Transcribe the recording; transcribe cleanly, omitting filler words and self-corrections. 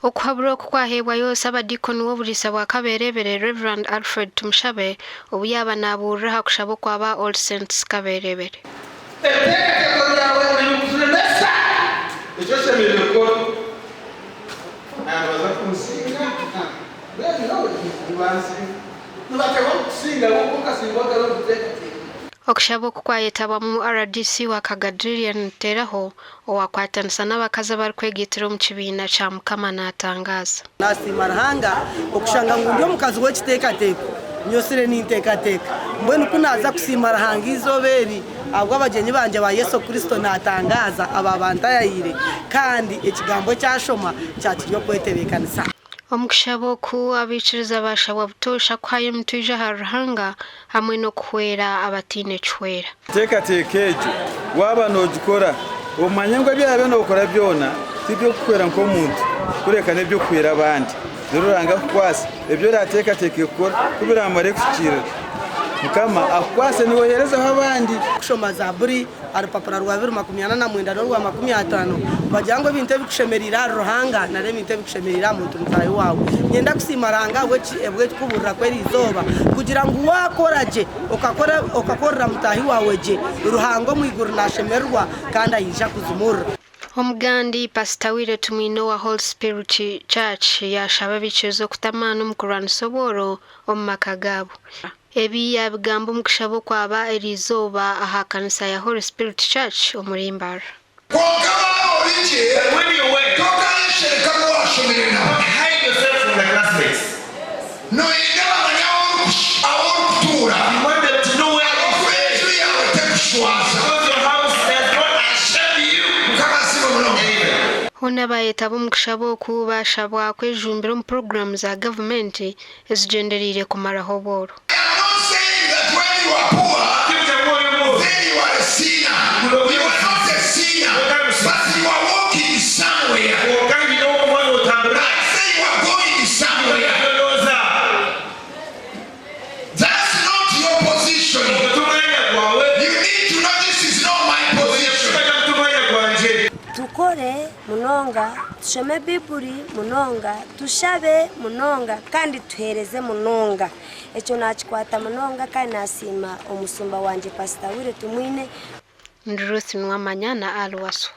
Okuhabura okukwahebwa yose abadikoni w'obulisa bwa Kaberebere Reverend Alfred Tumushabe obuyaba naburira hakushaba kwaba All Saints Kaberebere. Okushaba okukwayetaba mu RDC wa Kagadrilian Teraho owakwatanisa n'abakazi abarikwegetera omu kibiina kya Mukama n'atangaza. Nasimarahanga okushanga ngundi omukazi w'ekiteekateeko nyosire n'inteekateeka mbwenu kunaza kusimarahanga izoberi abwo abagenyi banje ba Yesu Kristo n'atangaza aba bantayire kandi ekigambo cyashoma cyakiryo kwetebekanisa. Omukushaba oku Abaikiriza bashabwa butosha kwayo mutwija harahanga hamwe no kuhwera abatine chwera. Teekateeka ekyo waba nogikora omanya ngo byabe nokora byona tibyo kukwera nk'omuntu kureka nebyo kwera abandi ziruranga kukwasa ebyo rateekateeka ekora kubira amare kukira Mukama akwase niwe hereza abandi kushoma Zaburi arupapura rwa 2:49 n'urwa 50 bajango binte bikushemerira ruhanga nare binte bikushemerira muntu mutayi wawe nyenda kusimaranga ebwe kuburira kweri izoba kugira ngo wakoraje okakorera mutahi wawe je ruhango mwiguru nashemerwa kandi ayisha kuzumura. Omugandi Pastor Tumino wa Holy Spirit Church yashaba bikizo kutamana omukurwana soboro omumaka gabo. Ebi yabigambo mukushabo kwaba erizoba aha kanisa ya Holy Spirit Church omuri Mbara. Hide yourself from the classmates. No, you want them to know where you are. Because your house does not accept you. Hona bayetabo mukushabo kuba shabwa kwejumbira mu program za government ezigenderire kumara hoboro. You are poor, then you are a sinner. You are not a sinner, but you are walking somewhere. I say you are going somewhere. That's not your position. You need to know this is not my position. Tukore munonga, tushome Bibuli munonga, tushabe munonga kandi tuhereze munonga. Echo nachikwata munonga kandi nasima omusumba wanje Pastor Tumwine Ndruthi nwamanya na alwaso.